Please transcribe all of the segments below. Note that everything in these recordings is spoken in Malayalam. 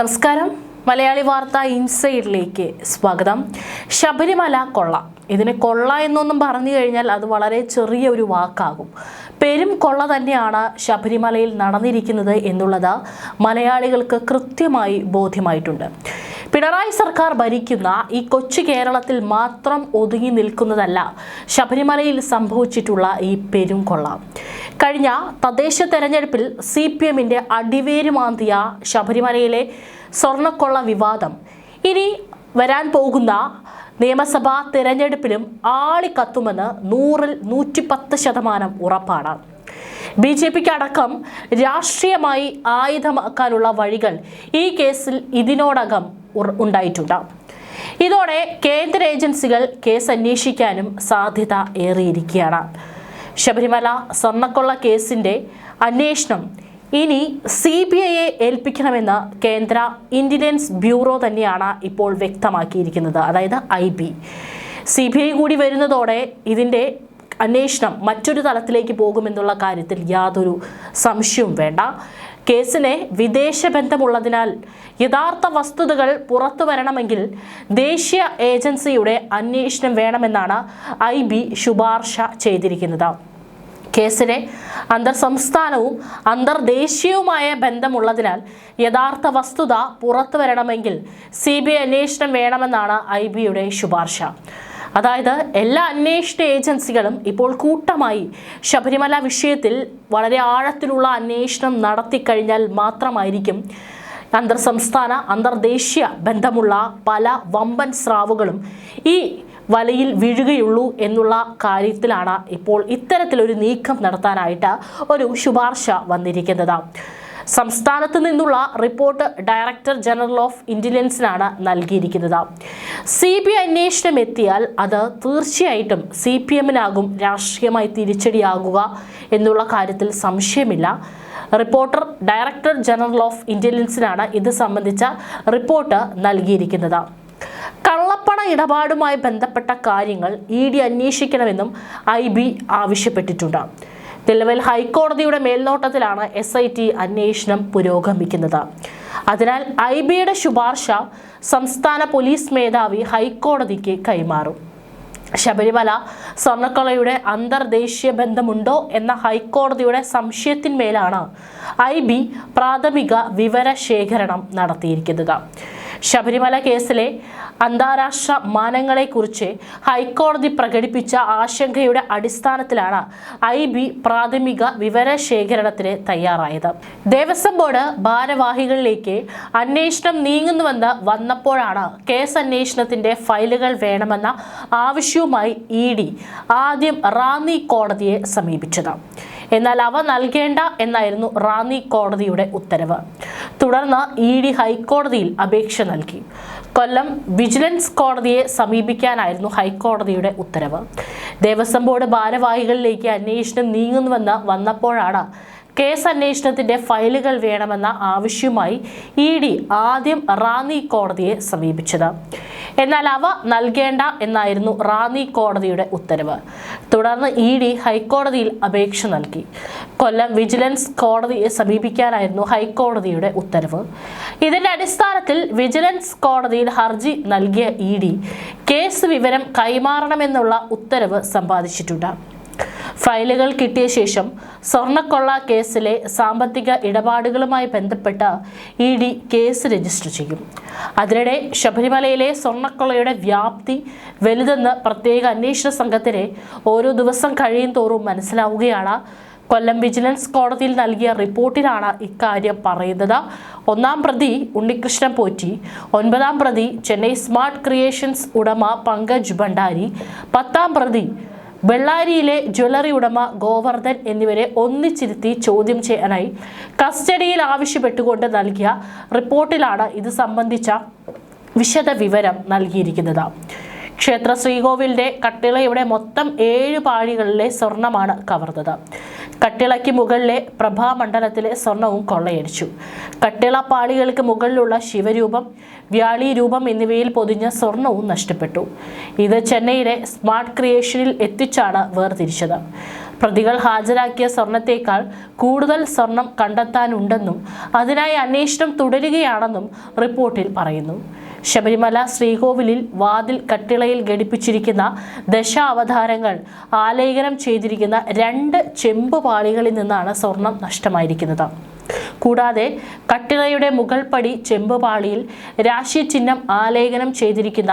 നമസ്കാരം. മലയാളി വാർത്ത ഇൻസൈഡിലേക്ക് സ്വാഗതം. ശബരിമല കൊള്ള. ഇതിനെ കൊള്ള എന്നൊന്നും പറഞ്ഞു കഴിഞ്ഞാൽ അത് വളരെ ചെറിയ ഒരു വാക്കാകും. പെരും കൊള്ള തന്നെയാണ് ശബരിമലയിൽ നടന്നിരിക്കുന്നത് എന്നുള്ളത് മലയാളികൾക്ക് കൃത്യമായി ബോധ്യമായിട്ടുണ്ട്. പിണറായി സർക്കാർ ഭരിക്കുന്ന ഈ കൊച്ചു കേരളത്തിൽ മാത്രം ഒതുങ്ങി നിൽക്കുന്നതല്ല ശബരിമലയിൽ സംഭവിച്ചിട്ടുള്ള ഈ പെരും കൊള്ള. കഴിഞ്ഞ തദ്ദേശ തെരഞ്ഞെടുപ്പിൽ CPMന്റെ അടിവേരുമാന്തിയ ശബരിമലയിലെ സ്വർണ്ണക്കൊള്ള വിവാദം ഇനി വരാൻ പോകുന്ന നിയമസഭാ തെരഞ്ഞെടുപ്പിലും ആളിക്കത്തുമെന്ന് 100-ൽ 110% ഉറപ്പാണ്. BJPക്ക് അടക്കം രാഷ്ട്രീയമായി ആയുധമാക്കാനുള്ള വഴികൾ ഈ കേസിൽ ഇതിനോടകം ഉണ്ടായിട്ടുണ്ട്. ഇതോടെ കേന്ദ്ര ഏജൻസികൾ കേസ് അന്വേഷിക്കാനും സാധ്യത ഏറിയിരിക്കുകയാണ്. ശബരിമല സ്വർണ്ണക്കൊള്ള കേസിന്റെ അന്വേഷണം ഇനി CBIയെ ഏൽപ്പിക്കണമെന്ന് കേന്ദ്ര ഇന്റലിജൻസ് ബ്യൂറോ തന്നെയാണ് ഇപ്പോൾ വ്യക്തമാക്കിയിരിക്കുന്നത്. അതായത് IB. CBI കൂടി വരുന്നതോടെ ഇതിന്റെ അന്വേഷണം മറ്റൊരു തലത്തിലേക്ക് പോകുമെന്നുള്ള കാര്യത്തിൽ യാതൊരു സംശയവും വേണ്ട. കേസിന് വിദേശ ബന്ധമുള്ളതിനാൽ യഥാർത്ഥ വസ്തുതകൾ പുറത്തു വരണമെങ്കിൽ ദേശീയ ഏജൻസിയുടെ അന്വേഷണം വേണമെന്നാണ് IB ശുപാർശ ചെയ്തിരിക്കുന്നത്. കേസിന് അന്തർസംസ്ഥാനവും അന്തർദേശീയവുമായ ബന്ധമുള്ളതിനാൽ യഥാർത്ഥ വസ്തുത പുറത്തു വരണമെങ്കിൽ CBI അന്വേഷണം വേണമെന്നാണ് IBയുടെ ശുപാർശ. അതായത് എല്ലാ അന്വേഷണ ഏജൻസികളും ഇപ്പോൾ കൂട്ടമായി ശബരിമല വിഷയത്തിൽ വളരെ ആഴത്തിലുള്ള അന്വേഷണം നടത്തിക്കഴിഞ്ഞാൽ മാത്രമായിരിക്കും അന്തർസംസ്ഥാന അന്തർദേശീയ ബന്ധമുള്ള പല വമ്പൻ സ്രാവുകളും ഈ വലയിൽ വീഴുകയുള്ളൂ എന്നുള്ള കാര്യത്തിലാണ് ഇപ്പോൾ ഇത്തരത്തിലൊരു നീക്കം നടത്താനായിട്ട് ഒരു ശുപാർശ വന്നിരിക്കുന്നത്. സംസ്ഥാനത്ത് നിന്നുള്ള റിപ്പോർട്ട് ഡയറക്ടർ ജനറൽ ഓഫ് ഇന്റലിജൻസിനാണ് നൽകിയിരിക്കുന്നത്. CBI അന്വേഷണം എത്തിയാൽ അത് തീർച്ചയായിട്ടും CPMനാകും രാഷ്ട്രീയമായി തിരിച്ചടിയാകുക എന്നുള്ള കാര്യത്തിൽ സംശയമില്ല. റിപ്പോർട്ടർ ഡയറക്ടർ ജനറൽ ഓഫ് ഇന്റലിജൻസിനാണ് ഇത് സംബന്ധിച്ച റിപ്പോർട്ട് നൽകിയിരിക്കുന്നത്. കള്ളപ്പണ ഇടപാടുമായി ബന്ധപ്പെട്ട കാര്യങ്ങൾ ED അന്വേഷിക്കണമെന്നും IB ആവശ്യപ്പെട്ടിട്ടുണ്ട്. നിലവിൽ ഹൈക്കോടതിയുടെ മേൽനോട്ടത്തിലാണ് SIT അന്വേഷണം പുരോഗമിക്കുന്നത്. അതിനാൽ IBയുടെ ശുപാർശ സംസ്ഥാന പോലീസ് മേധാവി ഹൈക്കോടതിക്ക് കൈമാറും. ശബരിമല സ്വർണ്ണക്കൊള്ളയുടെ അന്തർദേശീയ ബന്ധമുണ്ടോ എന്ന ഹൈക്കോടതിയുടെ സംശയത്തിന്മേലാണ് IB പ്രാഥമിക വിവരശേഖരണം നടത്തിയിരിക്കുന്നത്. ശബരിമല കേസിലെ അന്താരാഷ്ട്ര മാനങ്ങളെക്കുറിച്ച് ഹൈക്കോടതി പ്രകടിപ്പിച്ച ആശങ്കയുടെ അടിസ്ഥാനത്തിലാണ് IB പ്രാഥമിക വിവരശേഖരണത്തിന് തയ്യാറായത്. ദേവസ്വം ബോർഡ് ഭാരവാഹികളിലേക്ക് അന്വേഷണം നീങ്ങുന്നുവെന്ന് വന്നപ്പോഴാണ് കേസ് അന്വേഷണത്തിന്റെ ഫയലുകൾ വേണമെന്ന ആവശ്യവുമായി ED ആദ്യം റാന്നി കോടതിയെ സമീപിച്ചത്. എന്നാൽ അവ നൽകേണ്ട എന്നായിരുന്നു റാന്നി കോടതിയുടെ ഉത്തരവ്. തുടർന്ന് ED ഹൈക്കോടതിയിൽ അപേക്ഷ നൽകി. കൊല്ലം വിജിലൻസ് കോടതിയെ സമീപിക്കാനായിരുന്നു ഹൈക്കോടതിയുടെ ഉത്തരവ്. ദേവസ്വം ബോർഡ് ഭാരവാഹികളിലേക്ക് അന്വേഷണം നീങ്ങുന്നുവെന്ന് വന്നപ്പോഴാണ് കേസ് അന്വേഷണത്തിന്റെ ഫയലുകൾ വേണമെന്ന ആവശ്യവുമായി ED ആദ്യം റാന്നി കോടതിയെ സമീപിച്ചത്. എന്നാൽ അവ നൽകേണ്ട എന്നായിരുന്നു റാന്നി കോടതിയുടെ ഉത്തരവ്. തുടർന്ന് ED ഹൈക്കോടതിയിൽ അപേക്ഷ നൽകി. കൊല്ലം വിജിലൻസ് കോടതിയെ സമീപിക്കാനായിരുന്നു ഹൈക്കോടതിയുടെ ഉത്തരവ്. ഇതിന്റെ അടിസ്ഥാനത്തിൽ വിജിലൻസ് കോടതിയിൽ ഹർജി നൽകിയ ED കേസ് വിവരം കൈമാറണമെന്നുള്ള ഉത്തരവ് സമ്പാദിച്ചിട്ടുണ്ട്. ഫയലുകൾ കിട്ടിയ ശേഷം സ്വർണ്ണക്കൊള്ള കേസിലെ സാമ്പത്തിക ഇടപാടുകളുമായി ബന്ധപ്പെട്ട് ED കേസ് രജിസ്റ്റർ ചെയ്യും. അതിനിടെ ശബരിമലയിലെ സ്വർണ്ണക്കൊള്ളയുടെ വ്യാപ്തി വലുതെന്ന് പ്രത്യേക അന്വേഷണ സംഘത്തിന് ഓരോ ദിവസം കഴിയും തോറും മനസ്സിലാവുകയാണ്. കൊല്ലം വിജിലൻസ് കോടതിയിൽ നൽകിയ റിപ്പോർട്ടിലാണ് ഇക്കാര്യം പറയുന്നത്. 1-ാം പ്രതി ഉണ്ണികൃഷ്ണൻ പോറ്റി, 9-ാം പ്രതി ചെന്നൈ സ്മാർട്ട് ക്രിയേഷൻസ് ഉടമ പങ്കജ് ഭണ്ഡാരി, 10-ാം പ്രതി ബെള്ളാരിയിലെ ജ്വല്ലറി ഉടമ ഗോവർദ്ധൻ എന്നിവരെ ഒന്നിച്ചിരുത്തി ചോദ്യം ചെയ്യാനായി കസ്റ്റഡിയിൽ ആവശ്യപ്പെട്ടുകൊണ്ട് നൽകിയ റിപ്പോർട്ടിലാണ് ഇത് സംബന്ധിച്ച വിശദ വിവരം നൽകിയിരിക്കുന്നത്. ക്ഷേത്ര ശ്രീകോവിലിന്റെ കട്ടിളയുടെ മൊത്തം 7 പാളികളിലെ സ്വർണമാണ് കവർന്നത്. കട്ടിളയ്ക്ക് മുകളിലെ പ്രഭാമണ്ഡലത്തിലെ സ്വർണവും കൊള്ളയടിച്ചു. കട്ടിള പാളികൾക്ക് മുകളിലുള്ള ശിവരൂപം, വ്യാളി രൂപം എന്നിവയിൽ പൊതിഞ്ഞ സ്വർണവും നഷ്ടപ്പെട്ടു. ഇത് ചെന്നൈയിലെ സ്മാർട്ട് ക്രിയേഷനിൽ എത്തിച്ചാണ് വേർതിരിച്ചത്. പ്രതികൾ ഹാജരാക്കിയ സ്വർണത്തേക്കാൾ കൂടുതൽ സ്വർണം കണ്ടെത്താനുണ്ടെന്നും അതിനായി അന്വേഷണം തുടരുകയാണെന്നും റിപ്പോർട്ടിൽ പറയുന്നു. ശബരിമല ശ്രീകോവിലിൽ വാതിൽ കട്ടിളയിൽ ഘടിപ്പിച്ചിരിക്കുന്ന ദശാവതാരങ്ങൾ ആലേഖനം ചെയ്തിരിക്കുന്ന 2 ചെമ്പ് പാളികളിൽ നിന്നാണ് സ്വർണം നഷ്ടമായിരിക്കുന്നത്. കൂടാതെ കട്ടിളയുടെ മുകൾ പടി ചെമ്പ് പാളിയിൽ രാശി ചിഹ്നം ആലേഖനം ചെയ്തിരിക്കുന്ന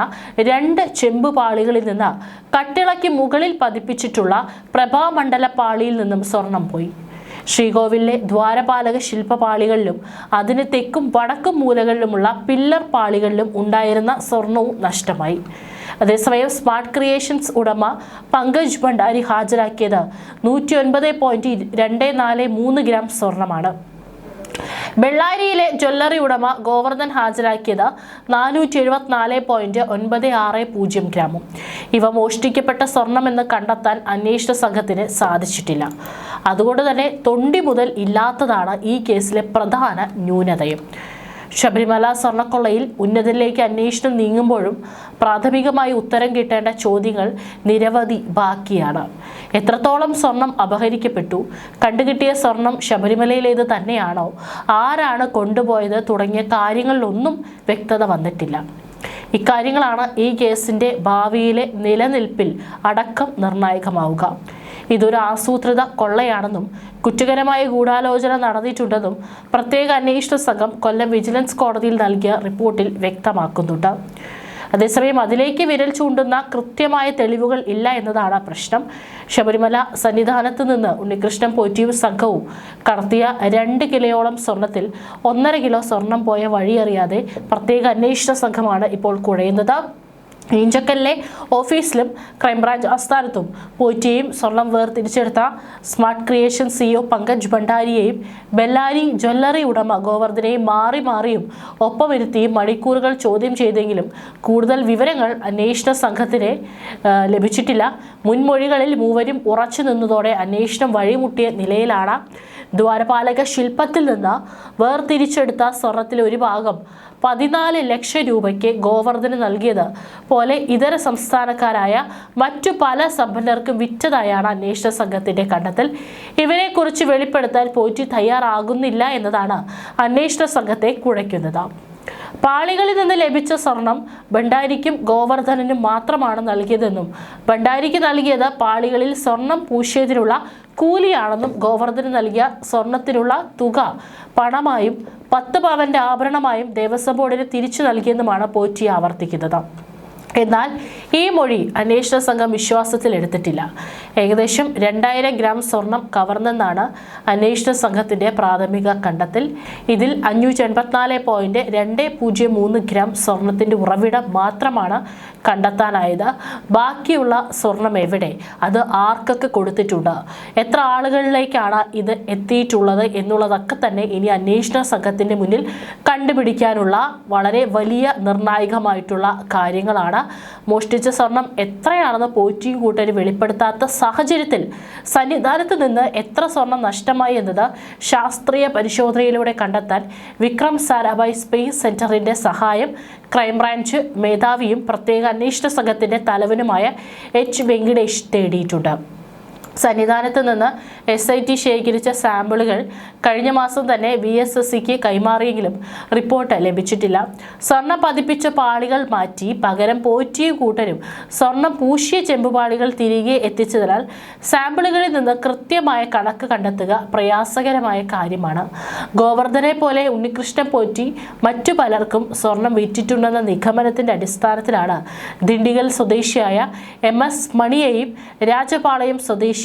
2 ചെമ്പ് പാളികളിൽ നിന്ന് കട്ടിളയ്ക്ക് മുകളിൽ പതിപ്പിച്ചിട്ടുള്ള പ്രഭാമണ്ഡല പാളിയിൽ നിന്നും സ്വർണം പോയി. ശ്രീകോവിലിലെ ദ്വാരപാലക ശില്പപാളികളിലും അതിന് തെക്കും വടക്കും മൂലകളിലുമുള്ള പില്ലർ പാളികളിലും ഉണ്ടായിരുന്ന സ്വർണവും നഷ്ടമായി. അതേസമയം സ്മാർട്ട് ക്രിയേഷൻസ് ഉടമ പങ്കജ് ഭണ്ഡാരി ഹാജരാക്കിയത് 109.243 ഗ്രാം സ്വർണമാണ്. ബെള്ളാരിയിലെ ജ്വല്ലറി ഉടമ ഗോവർദ്ധൻ ഹാജരാക്കിയത് 474.960 ഗ്രാമും. ഇവ മോഷ്ടിക്കപ്പെട്ട സ്വർണമെന്ന് കണ്ടെത്താൻ അന്വേഷണ സംഘത്തിന് സാധിച്ചിട്ടില്ല. അതുകൊണ്ട് തന്നെ തൊണ്ടി മുതൽ ഇല്ലാത്തതാണ് ഈ കേസിലെ പ്രധാന ന്യൂനതയും. ശബരിമല സ്വർണ്ണക്കൊള്ളയിൽ ഉന്നതരിലേക്ക് അന്വേഷണം നീങ്ങുമ്പോഴും പ്രാഥമികമായി ഉത്തരം കിട്ടേണ്ട ചോദ്യങ്ങൾ നിരവധി ബാക്കിയാണ്. എത്രത്തോളം സ്വർണം അപഹരിക്കപ്പെട്ടു? കണ്ടുകിട്ടിയ സ്വർണം ശബരിമലയിലേത് തന്നെയാണോ? ആരാണ് കൊണ്ടുപോയത്? തുടങ്ങിയ കാര്യങ്ങളിലൊന്നും വ്യക്തത വന്നിട്ടില്ല. ഇക്കാര്യങ്ങളാണ് ഈ കേസിന്റെ ഭാവിയിലെ നിലനിൽപ്പിൽ അടക്കം നിർണായകമാവുക. ഇതൊരു ആസൂത്രിത കൊള്ളയാണെന്നും കുറ്റകരമായ ഗൂഢാലോചന നടന്നിട്ടുണ്ടെന്നും പ്രത്യേക അന്വേഷണ സംഘം കൊല്ലം വിജിലൻസ് കോടതിയിൽ നൽകിയ റിപ്പോർട്ടിൽ വ്യക്തമാക്കുന്നുണ്ട്. അതേസമയം അതിലേക്ക് വിരൽ ചൂണ്ടുന്ന കൃത്യമായ തെളിവുകൾ ഇല്ല എന്നതാണ് പ്രശ്നം. ശബരിമല സന്നിധാനത്ത് നിന്ന് ഉണ്ണികൃഷ്ണൻ പോറ്റിയും സംഘവും കടത്തിയ 2 കിലോയോളം സ്വർണത്തിൽ 1.5 കിലോ സ്വർണം പോയ വഴിയറിയാതെ പ്രത്യേക അന്വേഷണ സംഘമാണ് ഇപ്പോൾ കുഴയുന്നത്. ഈഞ്ചക്കലിലെ ഓഫീസിലും ക്രൈംബ്രാഞ്ച് ആസ്ഥാനത്തും പോറ്റിയെയും സ്വർണം വേർതിരിച്ചെടുത്ത സ്മാർട്ട് ക്രിയേഷൻ CEO പങ്കജ് ഭണ്ഡാരിയെയും ബെല്ലാരി ജ്വല്ലറി ഉടമ ഗോവർദ്ധനെയും മാറി മാറിയും ഒപ്പമിരുത്തിയും മണിക്കൂറുകൾ ചോദ്യം ചെയ്തെങ്കിലും കൂടുതൽ വിവരങ്ങൾ അന്വേഷണ സംഘത്തിന് ലഭിച്ചിട്ടില്ല. മുൻമൊഴികളിൽ മൂവരും ഉറച്ചു നിന്നതോടെ അന്വേഷണം വഴിമുട്ടിയ നിലയിലാണ്. ദ്വാരപാലക ശില്പത്തിൽ നിന്ന് വേർതിരിച്ചെടുത്ത സ്വർണത്തിലെ ഒരു ഭാഗം 14 ലക്ഷം രൂപയ്ക്ക് ഗോവർദ്ധന് നൽകിയത് പോലെ ഇതര സംസ്ഥാനക്കാരായ മറ്റു പല സമ്പന്നർക്കും വിറ്റതായാണ് അന്വേഷണ സംഘത്തിന്റെ കണ്ടെത്തൽ. ഇവരെക്കുറിച്ച് വെളിപ്പെടുത്താൻ പോറ്റി തയ്യാറാകുന്നില്ല എന്നതാണ് അന്വേഷണ സംഘത്തെ കുഴയ്ക്കുന്നത്. പാളികളിൽ നിന്ന് ലഭിച്ച സ്വർണം ഭണ്ഡാരിക്കും ഗോവർദ്ധനും മാത്രമാണ് നൽകിയതെന്നും ഭണ്ഡാരിക്ക് നൽകിയത് പാളികളിൽ സ്വർണം പൂശിയതിനുള്ള കൂലിയാണെന്നും ഗോവർദ്ധന് നൽകിയ സ്വർണത്തിനുള്ള തുക പണമായും 10 പവന്റെ ആഭരണമായും ദേവസ്വം ബോർഡിന് തിരിച്ചു നൽകിയെന്നുമാണ് പോറ്റി ആവർത്തിക്കുന്നത്. എന്നാൽ ഈ മൊഴി അന്വേഷണ സംഘം വിശ്വാസത്തിൽ എടുത്തിട്ടില്ല. ഏകദേശം 2000 ഗ്രാം സ്വർണം കവർന്നെന്നാണ് അന്വേഷണ സംഘത്തിന്റെ പ്രാഥമിക കണ്ടെത്തൽ. ഇതിൽ 584.203 ഗ്രാം സ്വർണത്തിന്റെ ഉറവിടം മാത്രമാണ് കണ്ടെത്താനായത്. ബാക്കിയുള്ള സ്വർണം എവിടെ? അത് ആർക്കൊക്കെ കൊടുത്തിട്ടുണ്ട്? എത്ര ആളുകളിലേക്കാണ് ഇത് എത്തിയിട്ടുള്ളത് എന്നുള്ളതൊക്കെ തന്നെ ഇനി അന്വേഷണ സംഘത്തിന്റെ മുന്നിൽ കണ്ടുപിടിക്കാനുള്ള വളരെ വലിയ നിർണായകമായിട്ടുള്ള കാര്യങ്ങളാണ്. മോഷ്ടിച്ച സ്വർണം എത്രയാണെന്ന് പോറ്റിയും കൂട്ടരും വെളിപ്പെടുത്താത്ത സാഹചര്യത്തിൽ സന്നിധാനത്ത് നിന്ന് എത്ര സ്വർണം നഷ്ടമായി എന്നത് ശാസ്ത്രീയ പരിശോധനയിലൂടെ കണ്ടെത്താൻ വിക്രം സാരാഭായ് സ്പേസ് സെന്ററിന്റെ സഹായം ക്രൈംബ്രാഞ്ച് മേധാവിയും പ്രത്യേക അന്വേഷണ സംഘത്തിന്റെ തലവനുമായ H. വെങ്കിടേഷ് തേടിയിട്ടുണ്ട്. സന്നിധാനത്ത് നിന്ന് SIT ശേഖരിച്ച സാമ്പിളുകൾ കഴിഞ്ഞ മാസം തന്നെ VSSCക്ക് കൈമാറിയെങ്കിലും റിപ്പോർട്ട് ലഭിച്ചിട്ടില്ല. സ്വർണം പതിപ്പിച്ച പാളികൾ മാറ്റി പകരം പോറ്റിയും കൂട്ടരും സ്വർണം പൂശിയ ചെമ്പുപാളികൾ തിരികെ എത്തിച്ചതിനാൽ സാമ്പിളുകളിൽ നിന്ന് കൃത്യമായ കണക്ക് കണ്ടെത്തുക പ്രയാസകരമായ കാര്യമാണ്. ഗോവർദ്ധനെ പോലെ ഉണ്ണികൃഷ്ണൻ പോറ്റി മറ്റു പലർക്കും സ്വർണം വിറ്റിട്ടുണ്ടെന്ന നിഗമനത്തിന്റെ അടിസ്ഥാനത്തിലാണ് ദിണ്ടിഗൽ സ്വദേശിയായ MS മണിയെയും രാജപാളയം സ്വദേശി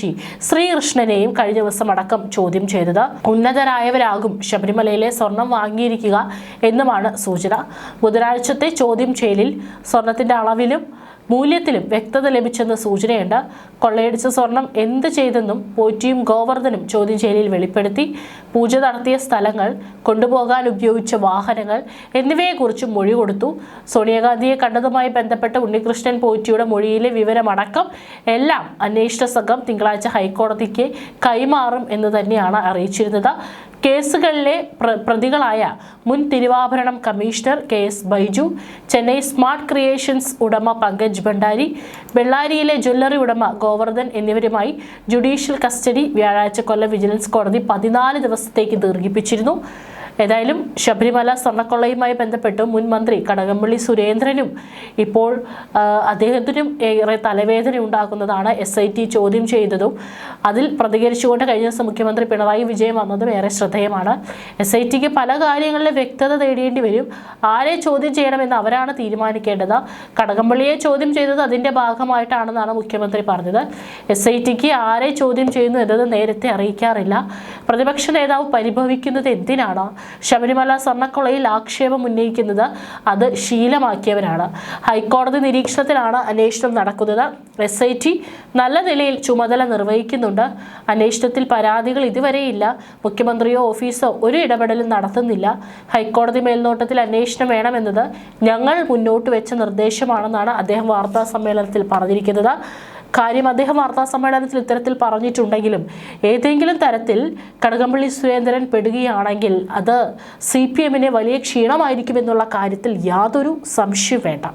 ശ്രീകൃഷ്ണനെയും കഴിഞ്ഞ ദിവസം അടക്കം ചോദ്യം ചെയ്തത്. ഉന്നതരായവരാകും ശബരിമലയിലെ സ്വർണം വാങ്ങിയിരിക്കുക എന്നുമാണ് സൂചന. ബുധനാഴ്ചത്തെ ചോദ്യം ചെയ്യലിൽ സ്വർണത്തിന്റെ അളവിലും മൂല്യത്തിലും വ്യക്തത ലഭിച്ചെന്ന് സൂചനയുണ്ട്. കൊള്ളയടിച്ച സ്വർണം എന്ത് ചെയ്തെന്നും പോറ്റിയും ഗോവർദ്ധനും ചോദ്യം ചെയ്യലിൽ വെളിപ്പെടുത്തി. പൂജ നടത്തിയ സ്ഥലങ്ങൾ, കൊണ്ടുപോകാൻ ഉപയോഗിച്ച വാഹനങ്ങൾ എന്നിവയെക്കുറിച്ച് മൊഴി കൊടുത്തു. സോണിയാഗാന്ധിയെ കണ്ടതുമായി ബന്ധപ്പെട്ട ഉണ്ണികൃഷ്ണൻ പോറ്റിയുടെ മൊഴിയിലെ വിവരമടക്കം എല്ലാം അന്വേഷണ സംഘം തിങ്കളാഴ്ച ഹൈക്കോടതിക്ക് കൈമാറും എന്ന് തന്നെയാണ് അറിയിച്ചിരുന്നത്. കേസുകളിലെ പ്രതികളായ മുൻ തിരുവാഭരണം commissioner KS Baiju, Chennai smart creations ഉടമ പങ്കജ് ഭണ്ഡാരി, ബെള്ളാരിയിലെ ജ്വല്ലറി ഉടമ ഗോവർദ്ധൻ എന്നിവരുമായി ജുഡീഷ്യൽ കസ്റ്റഡി വ്യാഴാഴ്ച കൊല്ലം വിജിലൻസ് കോടതി 14 ദിവസത്തേക്ക് ദീർഘിപ്പിച്ചിരുന്നു. ഏതായാലും ശബരിമല സ്വർണ്ണക്കൊള്ളയുമായി ബന്ധപ്പെട്ട് മുൻ മന്ത്രി കടകംപള്ളി സുരേന്ദ്രനും ഇപ്പോൾ അദ്ദേഹത്തിനും ഏറെ തലവേദന ഉണ്ടാക്കുന്നതാണ് SIT ചോദ്യം ചെയ്തതും. അതിൽ പ്രതികരിച്ചുകൊണ്ട് കഴിഞ്ഞ ദിവസം മുഖ്യമന്ത്രി പിണറായി വിജയൻ വന്നതും ഏറെ ശ്രദ്ധേയമാണ്. SITക്ക് പല കാര്യങ്ങളിലും വ്യക്തത തേടേണ്ടി വരും. ആരെ ചോദ്യം ചെയ്യണമെന്ന് അവരാണ് തീരുമാനിക്കേണ്ടത്. കടകംപള്ളിയെ ചോദ്യം ചെയ്തത് അതിൻ്റെ ഭാഗമായിട്ടാണെന്നാണ് മുഖ്യമന്ത്രി പറഞ്ഞത്. SITക്ക് ആരെ ചോദ്യം ചെയ്യുന്നു എന്നത് നേരത്തെ അറിയിക്കാറില്ല. പ്രതിപക്ഷ നേതാവ് പരിഭവിക്കുന്നത് എന്തിനാണ്? ശബരിമല സ്വർണ്ണക്കൊള്ളയിൽ ആക്ഷേപം ഉന്നയിക്കുന്നത് അത് ശീലമാക്കിയവരാണ്. ഹൈക്കോടതി നിരീക്ഷണത്തിലാണ് അന്വേഷണം നടക്കുന്നത്. SIT നല്ല നിലയിൽ ചുമതല നിർവഹിക്കുന്നുണ്ട്. അന്വേഷണത്തിൽ പരാതികൾ ഇതുവരെയില്ല. മുഖ്യമന്ത്രിയോ ഓഫീസോ ഒരു ഇടപെടലും നടത്തുന്നില്ല. ഹൈക്കോടതി മേൽനോട്ടത്തിൽ അന്വേഷണം വേണമെന്നത് ഞങ്ങൾ മുന്നോട്ട് വെച്ച നിർദ്ദേശമാണെന്നാണ് അദ്ദേഹം വാർത്താ സമ്മേളനത്തിൽ പറഞ്ഞിരിക്കുന്നത്. കാര്യം അദ്ദേഹം വാർത്താ സമ്മേളനത്തിൽ ഇത്തരത്തിൽ പറഞ്ഞിട്ടുണ്ടെങ്കിലും ഏതെങ്കിലും തരത്തിൽ കടകംപള്ളി സുരേന്ദ്രൻ പെടുകയാണെങ്കിൽ അത് CPMന് വലിയ ക്ഷീണമായിരിക്കുമെന്നുള്ള കാര്യത്തിൽ യാതൊരു സംശയവും വേണ്ട.